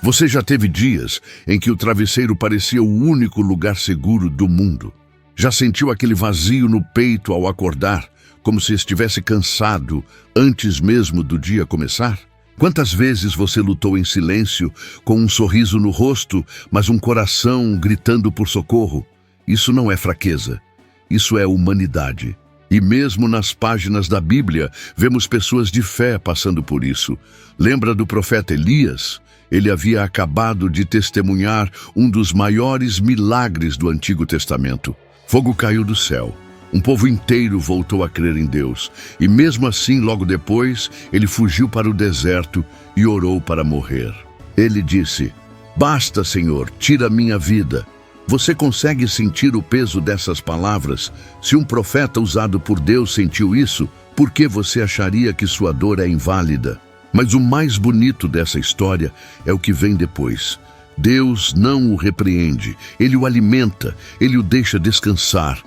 Você já teve dias em que o travesseiro parecia o único lugar seguro do mundo? Já sentiu aquele vazio no peito ao acordar, como se estivesse cansado antes mesmo do dia começar? Quantas vezes você lutou em silêncio, com um sorriso no rosto, mas um coração gritando por socorro? Isso não é fraqueza, isso é humanidade. E mesmo nas páginas da Bíblia, vemos pessoas de fé passando por isso. Lembra do profeta Elias? Ele havia acabado de testemunhar um dos maiores milagres do Antigo Testamento. Fogo caiu do céu. Um povo inteiro voltou a crer em Deus. E mesmo assim, logo depois, ele fugiu para o deserto e orou para morrer. Ele disse: "Basta, Senhor, tira minha vida." Você consegue sentir o peso dessas palavras? Se um profeta usado por Deus sentiu isso, por que você acharia que sua dor é inválida? Mas o mais bonito dessa história é o que vem depois. Deus não o repreende, Ele o alimenta, Ele o deixa descansar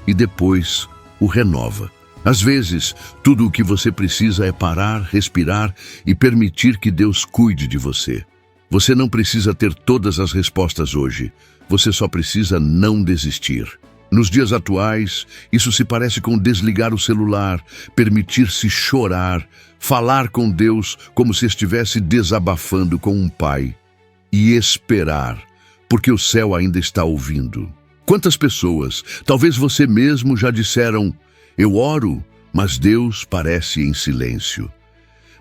e depois o renova. Às vezes, tudo o que você precisa é parar, respirar e permitir que Deus cuide de você. Você não precisa ter todas as respostas hoje. Você só precisa não desistir. Nos dias atuais, isso se parece com desligar o celular, permitir-se chorar, falar com Deus como se estivesse desabafando com um pai. E esperar, porque o céu ainda está ouvindo. Quantas pessoas, talvez você mesmo, já disseram: "Eu oro, mas Deus parece em silêncio."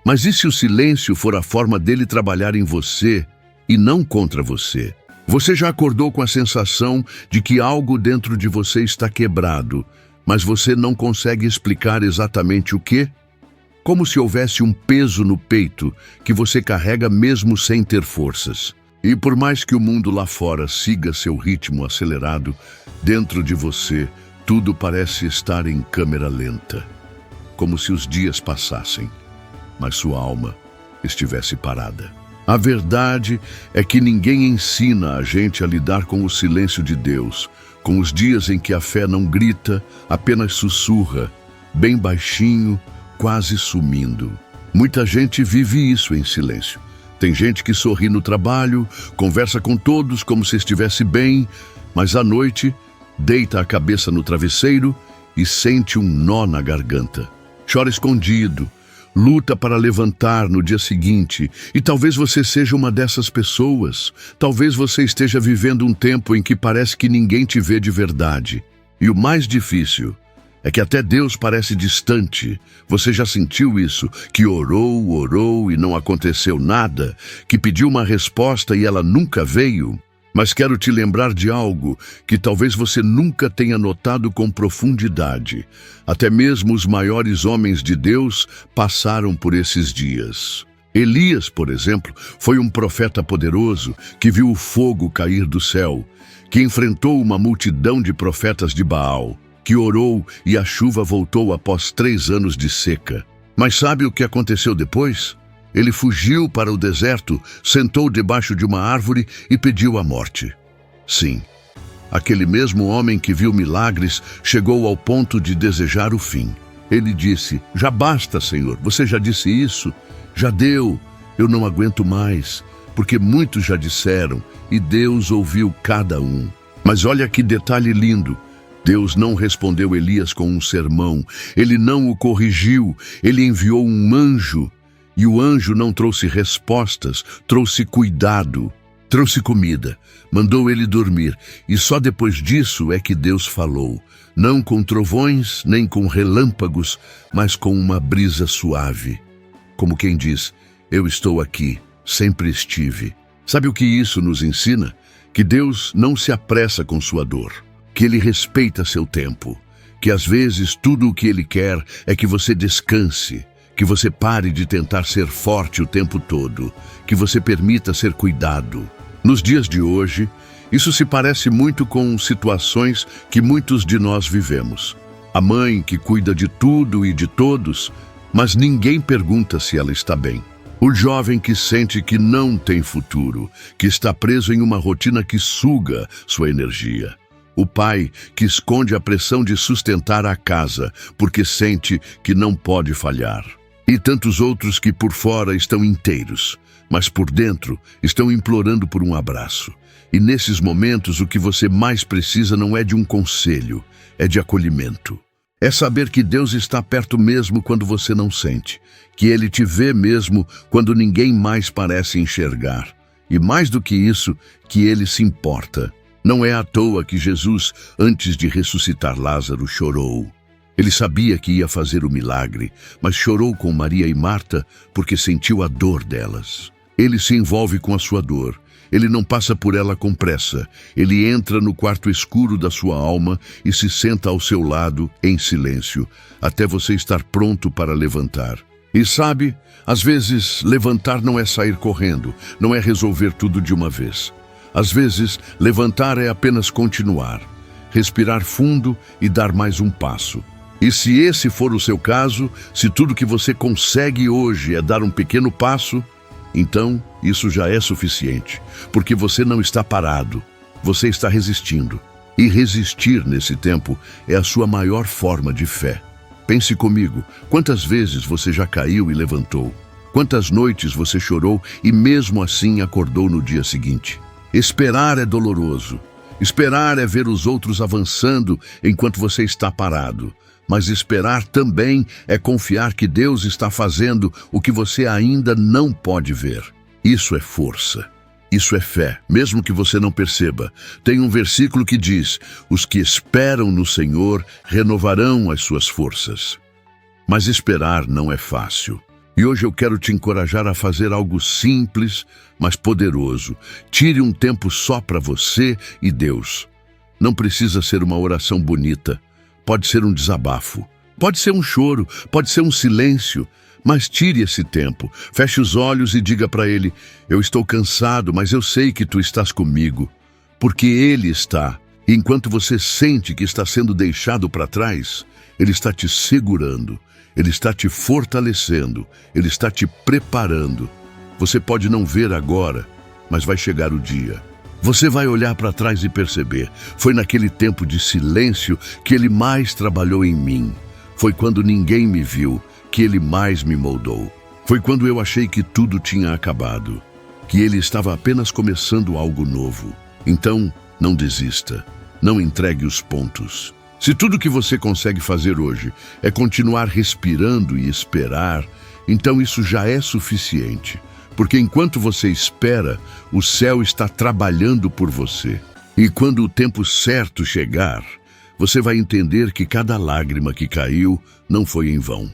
Mas e se o silêncio for a forma dele trabalhar em você e não contra você? Você já acordou com a sensação de que algo dentro de você está quebrado, mas você não consegue explicar exatamente o quê? Como se houvesse um peso no peito que você carrega mesmo sem ter forças. E por mais que o mundo lá fora siga seu ritmo acelerado, dentro de você tudo parece estar em câmera lenta, como se os dias passassem, mas sua alma estivesse parada. A verdade é que ninguém ensina a gente a lidar com o silêncio de Deus, com os dias em que a fé não grita, apenas sussurra, bem baixinho, quase sumindo. Muita gente vive isso em silêncio. Tem gente que sorri no trabalho, conversa com todos como se estivesse bem, mas à noite deita a cabeça no travesseiro e sente um nó na garganta. Chora escondido, luta para levantar no dia seguinte, e talvez você seja uma dessas pessoas. Talvez você esteja vivendo um tempo em que parece que ninguém te vê de verdade. E o mais difícil é que até Deus parece distante. Você já sentiu isso? Que orou e não aconteceu nada? Que pediu uma resposta e ela nunca veio? Mas quero te lembrar de algo que talvez você nunca tenha notado com profundidade. Até mesmo os maiores homens de Deus passaram por esses dias. Elias, por exemplo, foi um profeta poderoso que viu o fogo cair do céu, que enfrentou uma multidão de profetas de Baal, que orou e a chuva voltou após 3 anos de seca. Mas sabe o que aconteceu depois? Ele fugiu para o deserto, sentou debaixo de uma árvore e pediu a morte. Sim, aquele mesmo homem que viu milagres chegou ao ponto de desejar o fim. Ele disse: "Já basta, Senhor, você já disse isso, já deu, eu não aguento mais", porque muitos já disseram e Deus ouviu cada um. Mas olha que detalhe lindo. Deus não respondeu Elias com um sermão, ele não o corrigiu, ele enviou um anjo. E o anjo não trouxe respostas, trouxe cuidado, trouxe comida, mandou ele dormir. E só depois disso é que Deus falou, não com trovões, nem com relâmpagos, mas com uma brisa suave. Como quem diz: "Eu estou aqui, sempre estive." Sabe o que isso nos ensina? Que Deus não se apressa com sua dor, que Ele respeita seu tempo, que às vezes tudo o que Ele quer é que você descanse, que você pare de tentar ser forte o tempo todo, que você permita ser cuidado. Nos dias de hoje, isso se parece muito com situações que muitos de nós vivemos. A mãe que cuida de tudo e de todos, mas ninguém pergunta se ela está bem. O jovem que sente que não tem futuro, que está preso em uma rotina que suga sua energia. O pai que esconde a pressão de sustentar a casa, porque sente que não pode falhar. E tantos outros que por fora estão inteiros, mas por dentro estão implorando por um abraço. E nesses momentos o que você mais precisa não é de um conselho, é de acolhimento. É saber que Deus está perto mesmo quando você não sente, que Ele te vê mesmo quando ninguém mais parece enxergar. E mais do que isso, que Ele se importa. Não é à toa que Jesus, antes de ressuscitar Lázaro, chorou. Ele sabia que ia fazer o milagre, mas chorou com Maria e Marta porque sentiu a dor delas. Ele se envolve com a sua dor. Ele não passa por ela com pressa. Ele entra no quarto escuro da sua alma e se senta ao seu lado, em silêncio, até você estar pronto para levantar. E sabe, às vezes, levantar não é sair correndo, não é resolver tudo de uma vez. Às vezes, levantar é apenas continuar, respirar fundo e dar mais um passo. E se esse for o seu caso, se tudo que você consegue hoje é dar um pequeno passo, então isso já é suficiente, porque você não está parado, você está resistindo. E resistir nesse tempo é a sua maior forma de fé. Pense comigo, quantas vezes você já caiu e levantou? Quantas noites você chorou e mesmo assim acordou no dia seguinte? Esperar é doloroso. Esperar é ver os outros avançando enquanto você está parado. Mas esperar também é confiar que Deus está fazendo o que você ainda não pode ver. Isso é força. Isso é fé, mesmo que você não perceba. Tem um versículo que diz: os que esperam no Senhor renovarão as suas forças. Mas esperar não é fácil. E hoje eu quero te encorajar a fazer algo simples, mas poderoso. Tire um tempo só para você e Deus. Não precisa ser uma oração bonita. Pode ser um desabafo. Pode ser um choro. Pode ser um silêncio. Mas tire esse tempo. Feche os olhos e diga para Ele: eu estou cansado, mas eu sei que Tu estás comigo. Porque Ele está. E enquanto você sente que está sendo deixado para trás, Ele está te segurando. Ele está te fortalecendo, Ele está te preparando. Você pode não ver agora, mas vai chegar o dia. Você vai olhar para trás e perceber: foi naquele tempo de silêncio que Ele mais trabalhou em mim. Foi quando ninguém me viu que Ele mais me moldou. Foi quando eu achei que tudo tinha acabado, que Ele estava apenas começando algo novo. Então, não desista, não entregue os pontos. Se tudo que você consegue fazer hoje é continuar respirando e esperar, então isso já é suficiente. Porque enquanto você espera, o céu está trabalhando por você. E quando o tempo certo chegar, você vai entender que cada lágrima que caiu não foi em vão.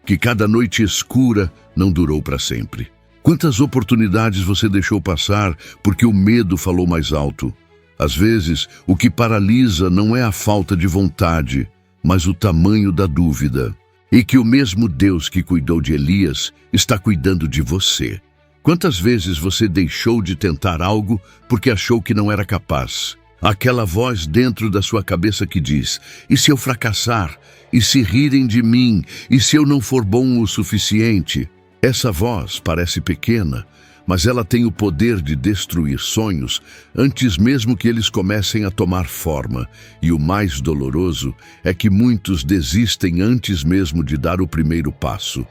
Que cada noite escura não durou para sempre. Quantas oportunidades você deixou passar porque o medo falou mais alto? Às vezes, o que paralisa não é a falta de vontade, mas o tamanho da dúvida. E que o mesmo Deus que cuidou de Elias está cuidando de você. Quantas vezes você deixou de tentar algo porque achou que não era capaz? Aquela voz dentro da sua cabeça que diz: e se eu fracassar? E se rirem de mim? E se eu não for bom o suficiente? Essa voz parece pequena, mas ela tem o poder de destruir sonhos antes mesmo que eles comecem a tomar forma. E o mais doloroso é que muitos desistem antes mesmo de dar o primeiro passo.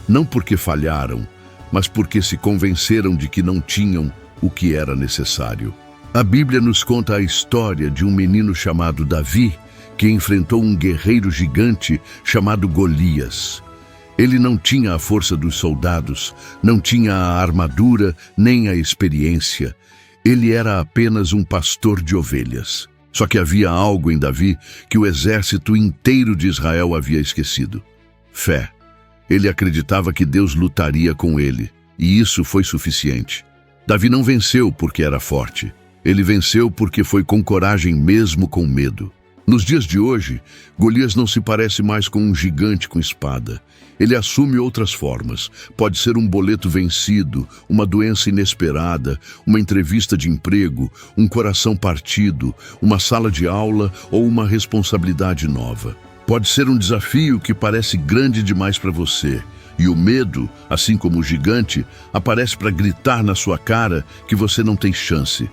Não porque falharam, mas porque se convenceram de que não tinham o que era necessário. A Bíblia nos conta a história de um menino chamado Davi, que enfrentou um guerreiro gigante chamado Golias. Ele não tinha a força dos soldados, não tinha a armadura nem a experiência. Ele era apenas um pastor de ovelhas. Só que havia algo em Davi que o exército inteiro de Israel havia esquecido: fé. Ele acreditava que Deus lutaria com ele, e isso foi suficiente. Davi não venceu porque era forte. Ele venceu porque foi com coragem mesmo com medo. Nos dias de hoje, Golias não se parece mais com um gigante com espada. Ele assume outras formas. Pode ser um boleto vencido, uma doença inesperada, uma entrevista de emprego, um coração partido, uma sala de aula ou uma responsabilidade nova. Pode ser um desafio que parece grande demais para você. E o medo, assim como o gigante, aparece para gritar na sua cara que você não tem chance.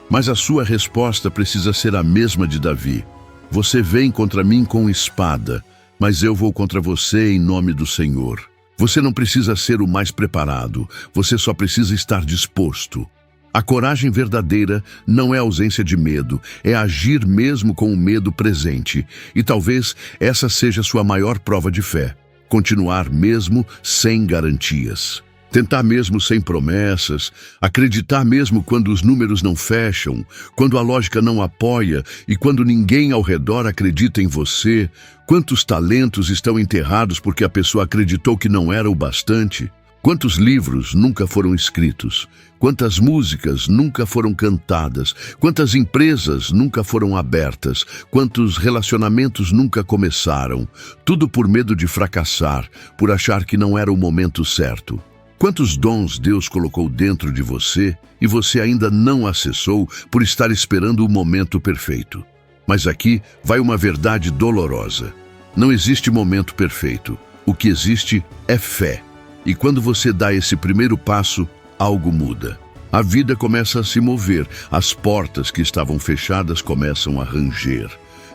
Mas a sua resposta precisa ser a mesma de Davi. Você vem contra mim com espada, mas eu vou contra você em nome do Senhor. Você não precisa ser o mais preparado, você só precisa estar disposto. A coragem verdadeira não é ausência de medo, é agir mesmo com o medo presente. E talvez essa seja sua maior prova de fé. Continuar mesmo sem garantias. Tentar mesmo sem promessas, acreditar mesmo quando os números não fecham, quando a lógica não apoia e quando ninguém ao redor acredita em você. Quantos talentos estão enterrados porque a pessoa acreditou que não era o bastante? Quantos livros nunca foram escritos? Quantas músicas nunca foram cantadas? Quantas empresas nunca foram abertas? Quantos relacionamentos nunca começaram? Tudo por medo de fracassar, por achar que não era o momento certo. Quantos dons Deus colocou dentro de você e você ainda não acessou por estar esperando o momento perfeito? Mas aqui vai uma verdade dolorosa. Não existe momento perfeito. O que existe é fé. E quando você dá esse primeiro passo, algo muda. A vida começa a se mover, as portas que estavam fechadas começam a ranger.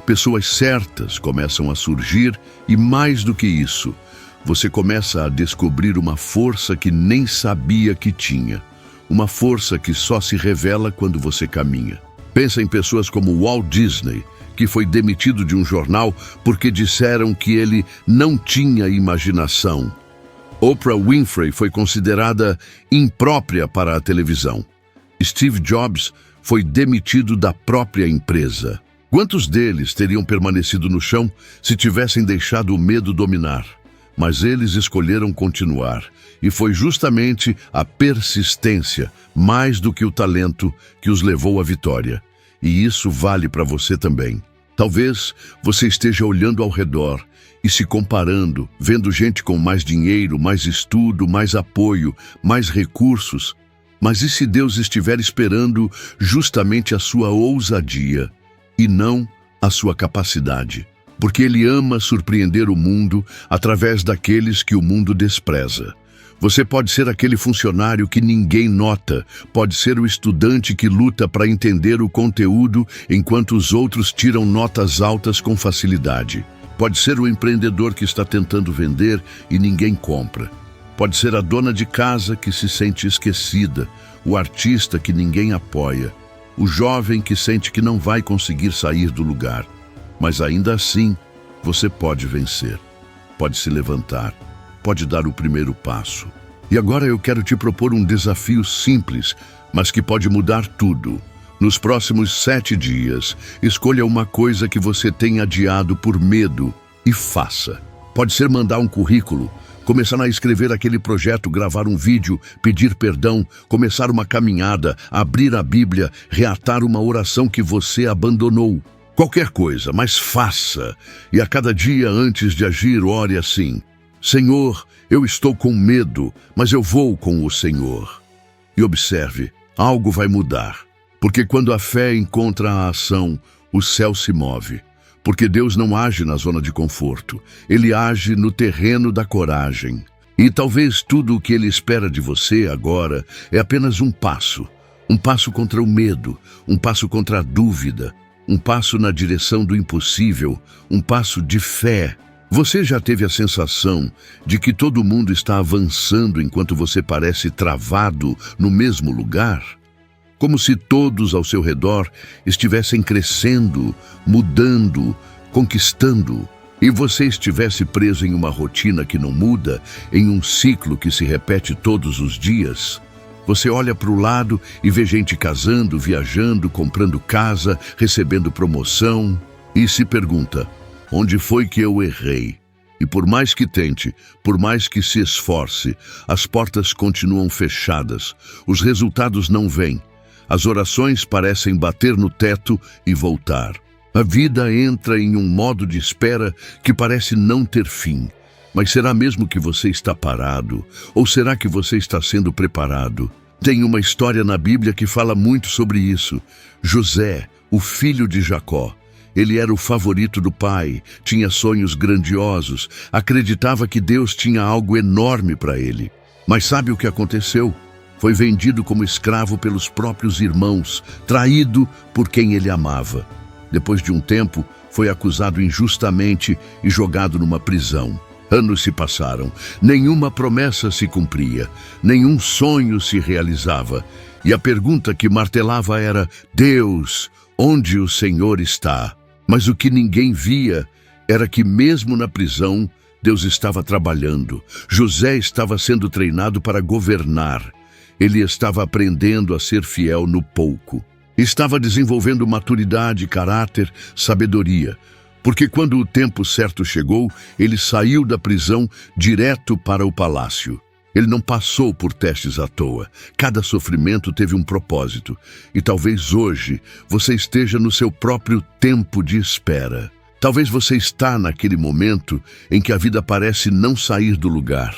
Pessoas certas começam a surgir e, mais do que isso, você começa a descobrir uma força que nem sabia que tinha. Uma força que só se revela quando você caminha. Pensa em pessoas como Walt Disney, que foi demitido de um jornal porque disseram que ele não tinha imaginação. Oprah Winfrey foi considerada imprópria para a televisão. Steve Jobs foi demitido da própria empresa. Quantos deles teriam permanecido no chão se tivessem deixado o medo dominar? Mas eles escolheram continuar, e foi justamente a persistência, mais do que o talento, que os levou à vitória. E isso vale para você também. Talvez você esteja olhando ao redor e se comparando, vendo gente com mais dinheiro, mais estudo, mais apoio, mais recursos. Mas e se Deus estiver esperando justamente a sua ousadia e não a sua capacidade? Porque Ele ama surpreender o mundo através daqueles que o mundo despreza. Você pode ser aquele funcionário que ninguém nota, pode ser o estudante que luta para entender o conteúdo enquanto os outros tiram notas altas com facilidade. Pode ser o empreendedor que está tentando vender e ninguém compra. Pode ser a dona de casa que se sente esquecida, o artista que ninguém apoia, o jovem que sente que não vai conseguir sair do lugar. Mas ainda assim, você pode vencer, pode se levantar, pode dar o primeiro passo. E agora eu quero te propor um desafio simples, mas que pode mudar tudo. Nos próximos 7 dias, escolha uma coisa que você tem adiado por medo e faça. Pode ser mandar um currículo, começar a escrever aquele projeto, gravar um vídeo, pedir perdão, começar uma caminhada, abrir a Bíblia, reatar uma oração que você abandonou. Qualquer coisa, mas faça. E a cada dia antes de agir, ore assim: Senhor, eu estou com medo, mas eu vou com o Senhor. E observe, algo vai mudar. Porque quando a fé encontra a ação, o céu se move. Porque Deus não age na zona de conforto. Ele age no terreno da coragem. E talvez tudo o que Ele espera de você agora é apenas um passo. Um passo contra o medo, um passo contra a dúvida, um passo na direção do impossível, um passo de fé. Você já teve a sensação de que todo mundo está avançando enquanto você parece travado no mesmo lugar? Como se todos ao seu redor estivessem crescendo, mudando, conquistando, e você estivesse preso em uma rotina que não muda, em um ciclo que se repete todos os dias? Você olha para o lado e vê gente casando, viajando, comprando casa, recebendo promoção e se pergunta: onde foi que eu errei? E por mais que tente, por mais que se esforce, as portas continuam fechadas, os resultados não vêm, as orações parecem bater no teto e voltar. A vida entra em um modo de espera que parece não ter fim. Mas será mesmo que você está parado? Ou será que você está sendo preparado? Tem uma história na Bíblia que fala muito sobre isso. José, o filho de Jacó. Ele era o favorito do pai, tinha sonhos grandiosos, acreditava que Deus tinha algo enorme para ele. Mas sabe o que aconteceu? Foi vendido como escravo pelos próprios irmãos, traído por quem ele amava. Depois de um tempo, foi acusado injustamente e jogado numa prisão. Anos se passaram, nenhuma promessa se cumpria, nenhum sonho se realizava, e a pergunta que martelava era: Deus, onde o Senhor está? Mas o que ninguém via era que mesmo na prisão, Deus estava trabalhando. José estava sendo treinado para governar. Ele estava aprendendo a ser fiel no pouco. Estava desenvolvendo maturidade, caráter, sabedoria. Porque quando o tempo certo chegou, ele saiu da prisão direto para o palácio. Ele não passou por testes à toa. Cada sofrimento teve um propósito. E talvez hoje você esteja no seu próprio tempo de espera. Talvez você está naquele momento em que a vida parece não sair do lugar.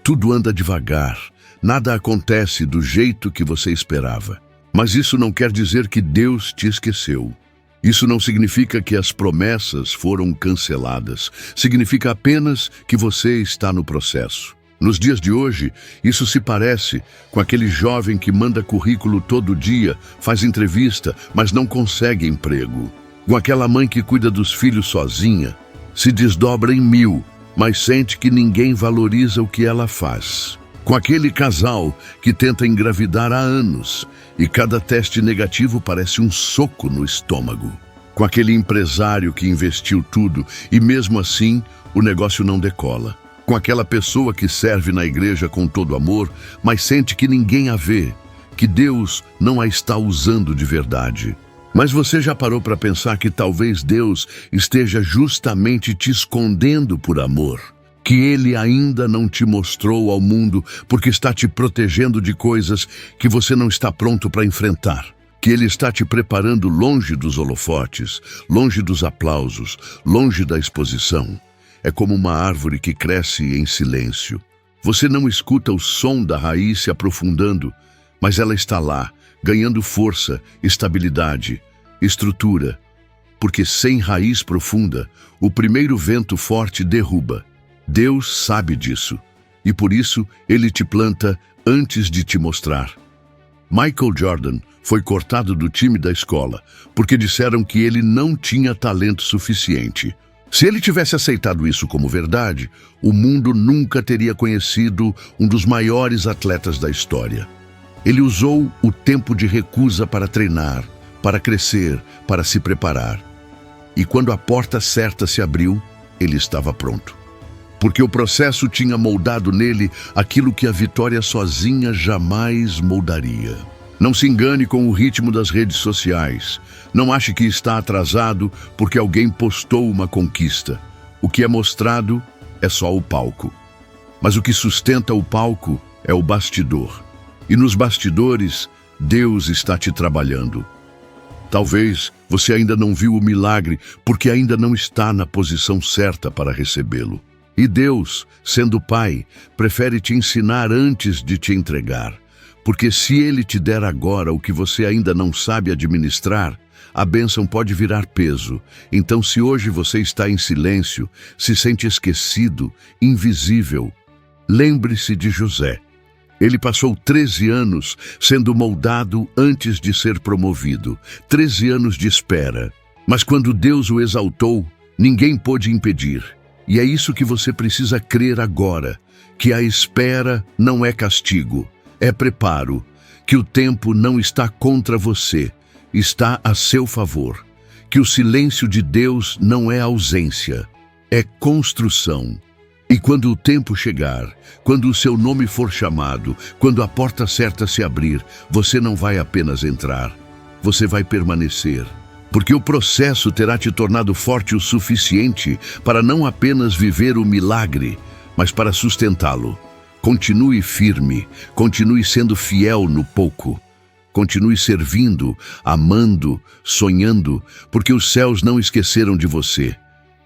Tudo anda devagar. Nada acontece do jeito que você esperava. Mas isso não quer dizer que Deus te esqueceu. Isso não significa que as promessas foram canceladas. Significa apenas que você está no processo. Nos dias de hoje, isso se parece com aquele jovem que manda currículo todo dia, faz entrevista, mas não consegue emprego. Com aquela mãe que cuida dos filhos sozinha, se desdobra em 1000, mas sente que ninguém valoriza o que ela faz. Com aquele casal que tenta engravidar há anos e cada teste negativo parece um soco no estômago. Com aquele empresário que investiu tudo e mesmo assim o negócio não decola. Com aquela pessoa que serve na igreja com todo amor, mas sente que ninguém a vê, que Deus não a está usando de verdade. Mas você já parou para pensar que talvez Deus esteja justamente te escondendo por amor? Que Ele ainda não te mostrou ao mundo porque está te protegendo de coisas que você não está pronto para enfrentar? Que Ele está te preparando longe dos holofotes, longe dos aplausos, longe da exposição? É como uma árvore que cresce em silêncio. Você não escuta o som da raiz se aprofundando, mas ela está lá, ganhando força, estabilidade, estrutura. Porque sem raiz profunda, o primeiro vento forte derruba. Deus sabe disso, e por isso Ele te planta antes de te mostrar. Michael Jordan foi cortado do time da escola, porque disseram que ele não tinha talento suficiente. Se ele tivesse aceitado isso como verdade, o mundo nunca teria conhecido um dos maiores atletas da história. Ele usou o tempo de recusa para treinar, para crescer, para se preparar. E quando a porta certa se abriu, ele estava pronto. Porque o processo tinha moldado nele aquilo que a vitória sozinha jamais moldaria. Não se engane com o ritmo das redes sociais. Não ache que está atrasado porque alguém postou uma conquista. O que é mostrado é só o palco. Mas o que sustenta o palco é o bastidor. E nos bastidores, Deus está te trabalhando. Talvez você ainda não viu o milagre porque ainda não está na posição certa para recebê-lo. E Deus, sendo Pai, prefere te ensinar antes de te entregar. Porque se Ele te der agora o que você ainda não sabe administrar, a bênção pode virar peso. Então, se hoje você está em silêncio, se sente esquecido, invisível, lembre-se de José. Ele passou 13 anos sendo moldado antes de ser promovido. 13 anos de espera. Mas quando Deus o exaltou, ninguém pôde impedir. E é isso que você precisa crer agora, que a espera não é castigo, é preparo, que o tempo não está contra você, está a seu favor, que o silêncio de Deus não é ausência, é construção. E quando o tempo chegar, quando o seu nome for chamado, quando a porta certa se abrir, você não vai apenas entrar, você vai permanecer. Porque o processo terá te tornado forte o suficiente para não apenas viver o milagre, mas para sustentá-lo. Continue firme, continue sendo fiel no pouco. Continue servindo, amando, sonhando, porque os céus não esqueceram de você.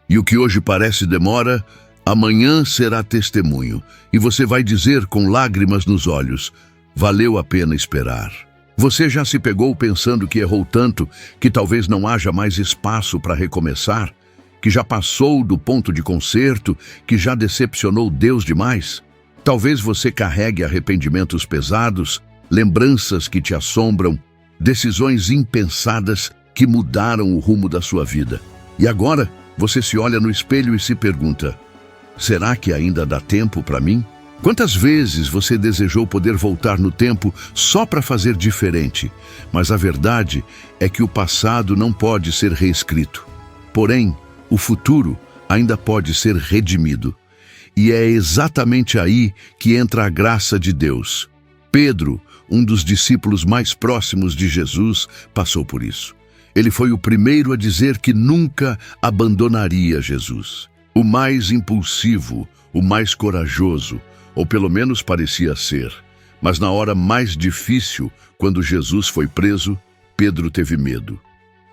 E o que hoje parece demora, amanhã será testemunho, e você vai dizer com lágrimas nos olhos: valeu a pena esperar. Você já se pegou pensando que errou tanto que talvez não haja mais espaço para recomeçar? Que já passou do ponto de conserto, que já decepcionou Deus demais? Talvez você carregue arrependimentos pesados, lembranças que te assombram, decisões impensadas que mudaram o rumo da sua vida. E agora você se olha no espelho e se pergunta: Será que ainda dá tempo para mim? Quantas vezes você desejou poder voltar no tempo só para fazer diferente? Mas a verdade é que o passado não pode ser reescrito. Porém, o futuro ainda pode ser redimido. E é exatamente aí que entra a graça de Deus. Pedro, um dos discípulos mais próximos de Jesus, passou por isso. Ele foi o primeiro a dizer que nunca abandonaria Jesus. O mais impulsivo, o mais corajoso, ou pelo menos parecia ser. Mas na hora mais difícil, quando Jesus foi preso, Pedro teve medo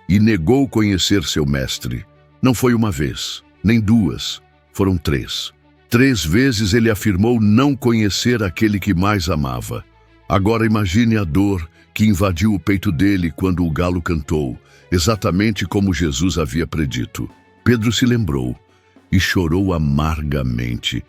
e negou conhecer seu mestre. Não foi uma vez, nem duas, foram 3. 3 vezes ele afirmou não conhecer aquele que mais amava. Agora imagine a dor que invadiu o peito dele quando o galo cantou, exatamente como Jesus havia predito. Pedro se lembrou e chorou amargamente.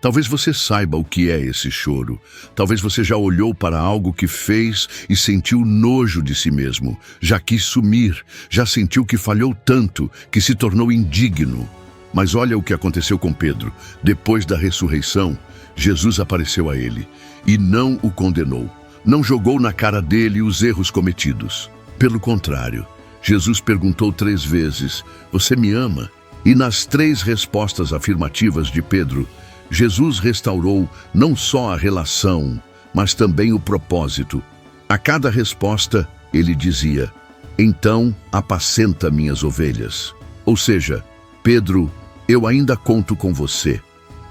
Talvez você saiba o que é esse choro. Talvez você já olhou para algo que fez e sentiu nojo de si mesmo. Já quis sumir, já sentiu que falhou tanto que se tornou indigno. Mas olha o que aconteceu com Pedro. Depois da ressurreição, Jesus apareceu a ele e não o condenou. Não jogou na cara dele os erros cometidos. Pelo contrário, Jesus perguntou 3 vezes: "Você me ama?" E nas 3 respostas afirmativas de Pedro, Jesus restaurou não só a relação, mas também o propósito. A cada resposta, ele dizia: "Então, apacenta minhas ovelhas." Ou seja, Pedro, eu ainda conto com você.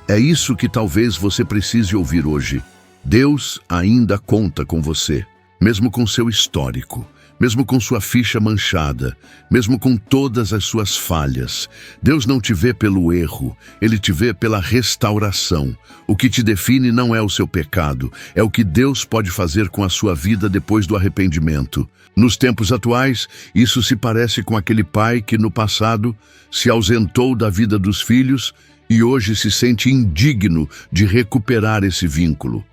É isso que talvez você precise ouvir hoje. Deus ainda conta com você, mesmo com seu histórico, mesmo com sua ficha manchada, mesmo com todas as suas falhas. Deus não te vê pelo erro, Ele te vê pela restauração. O que te define não é o seu pecado, é o que Deus pode fazer com a sua vida depois do arrependimento. Nos tempos atuais, isso se parece com aquele pai que no passado se ausentou da vida dos filhos e hoje se sente indigno de recuperar esse vínculo.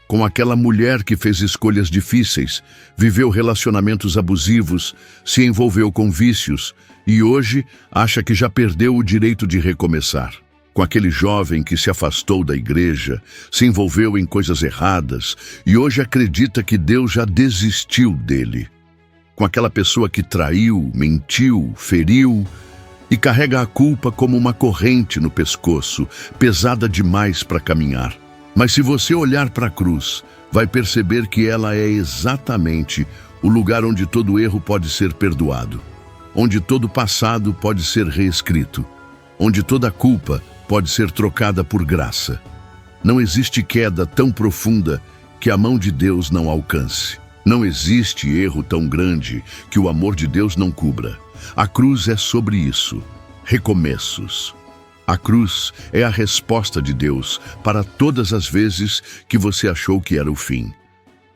Com aquela mulher que fez escolhas difíceis, viveu relacionamentos abusivos, se envolveu com vícios e hoje acha que já perdeu o direito de recomeçar. Com aquele jovem que se afastou da igreja, se envolveu em coisas erradas e hoje acredita que Deus já desistiu dele. Com aquela pessoa que traiu, mentiu, feriu e carrega a culpa como uma corrente no pescoço, pesada demais para caminhar. Mas se você olhar para a cruz, vai perceber que ela é exatamente o lugar onde todo erro pode ser perdoado, onde todo passado pode ser reescrito, onde toda culpa pode ser trocada por graça. Não existe queda tão profunda que a mão de Deus não alcance. Não existe erro tão grande que o amor de Deus não cubra. A cruz é sobre isso. Recomeços. A cruz é a resposta de Deus para todas as vezes que você achou que era o fim.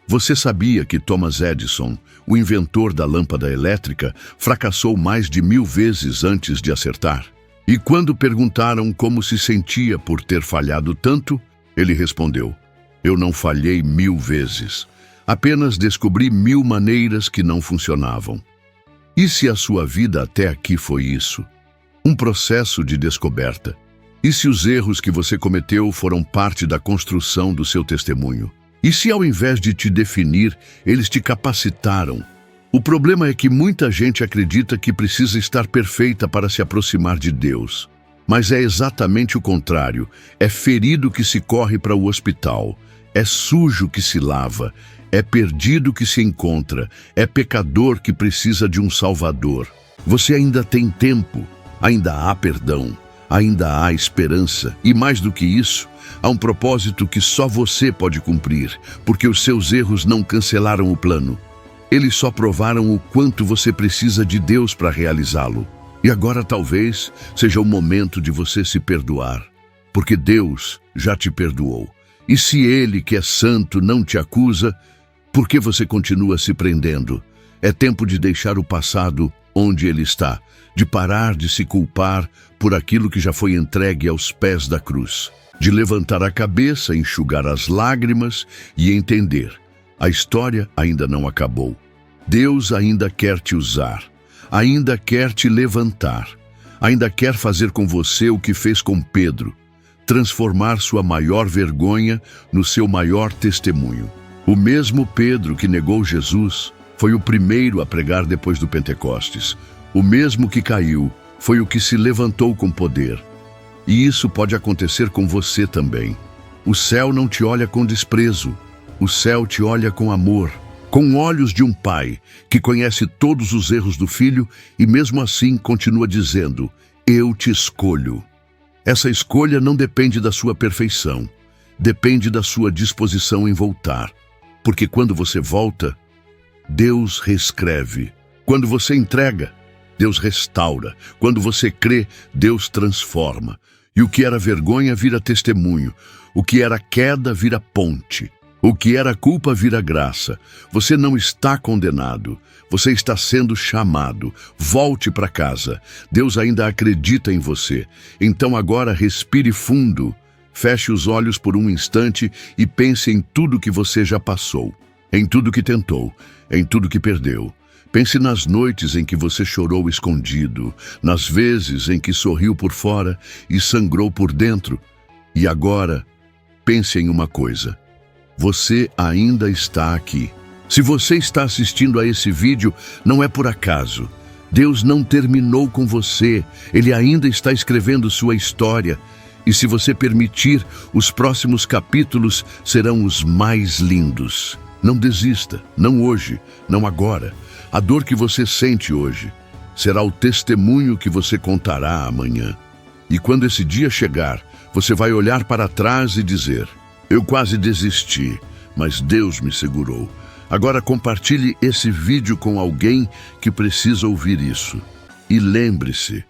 Você sabia que Thomas Edison, o inventor da lâmpada elétrica, fracassou mais de 1000 vezes antes de acertar? E quando perguntaram como se sentia por ter falhado tanto, ele respondeu: "Eu não falhei 1000 vezes. Apenas descobri 1000 maneiras que não funcionavam." E se a sua vida até aqui foi isso? Um processo de descoberta. E se os erros que você cometeu foram parte da construção do seu testemunho? E se ao invés de te definir, eles te capacitaram? O problema é que muita gente acredita que precisa estar perfeita para se aproximar de Deus. Mas é exatamente o contrário. É ferido que se corre para o hospital. É sujo que se lava. É perdido que se encontra. É pecador que precisa de um Salvador. Você ainda tem tempo. Ainda há perdão, ainda há esperança e, mais do que isso, há um propósito que só você pode cumprir, porque os seus erros não cancelaram o plano. Eles só provaram o quanto você precisa de Deus para realizá-lo. E agora talvez seja o momento de você se perdoar, porque Deus já te perdoou. E se Ele, que é santo, não te acusa, por que você continua se prendendo? É tempo de deixar o passado onde ele está, de parar de se culpar por aquilo que já foi entregue aos pés da cruz, de levantar a cabeça, enxugar as lágrimas e entender: a história ainda não acabou. Deus ainda quer te usar, ainda quer te levantar, ainda quer fazer com você o que fez com Pedro. transformar sua maior vergonha no seu maior testemunho. O mesmo Pedro que negou Jesus foi o primeiro a pregar depois do Pentecostes. O mesmo que caiu foi o que se levantou com poder. E isso pode acontecer com você também. O céu não te olha com desprezo. O céu te olha com amor, com olhos de um pai que conhece todos os erros do filho e mesmo assim continua dizendo: eu te escolho. Essa escolha não depende da sua perfeição, depende da sua disposição em voltar. Porque quando você volta, Deus reescreve. Quando você entrega, Deus restaura. Quando você crê, Deus transforma. E o que era vergonha vira testemunho. O que era queda vira ponte. O que era culpa vira graça. Você não está condenado. Você está sendo chamado. Volte para casa. Deus ainda acredita em você. Então agora respire fundo. Feche os olhos por um instante e pense em tudo que você já passou. Em tudo que tentou. Em tudo que perdeu. Pense nas noites em que você chorou escondido, nas vezes em que sorriu por fora e sangrou por dentro. E agora, pense em uma coisa. Você ainda está aqui. Se você está assistindo a esse vídeo, não é por acaso. Deus não terminou com você. Ele ainda está escrevendo sua história. E se você permitir, os próximos capítulos serão os mais lindos. Não desista, não hoje, não agora. A dor que você sente hoje será o testemunho que você contará amanhã. E quando esse dia chegar, você vai olhar para trás e dizer: eu quase desisti, mas Deus me segurou. Agora compartilhe esse vídeo com alguém que precisa ouvir isso. E lembre-se,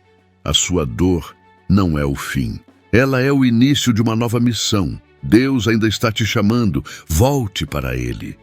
a sua dor não é o fim. Ela é o início de uma nova missão. Deus ainda está te chamando. Volte para Ele.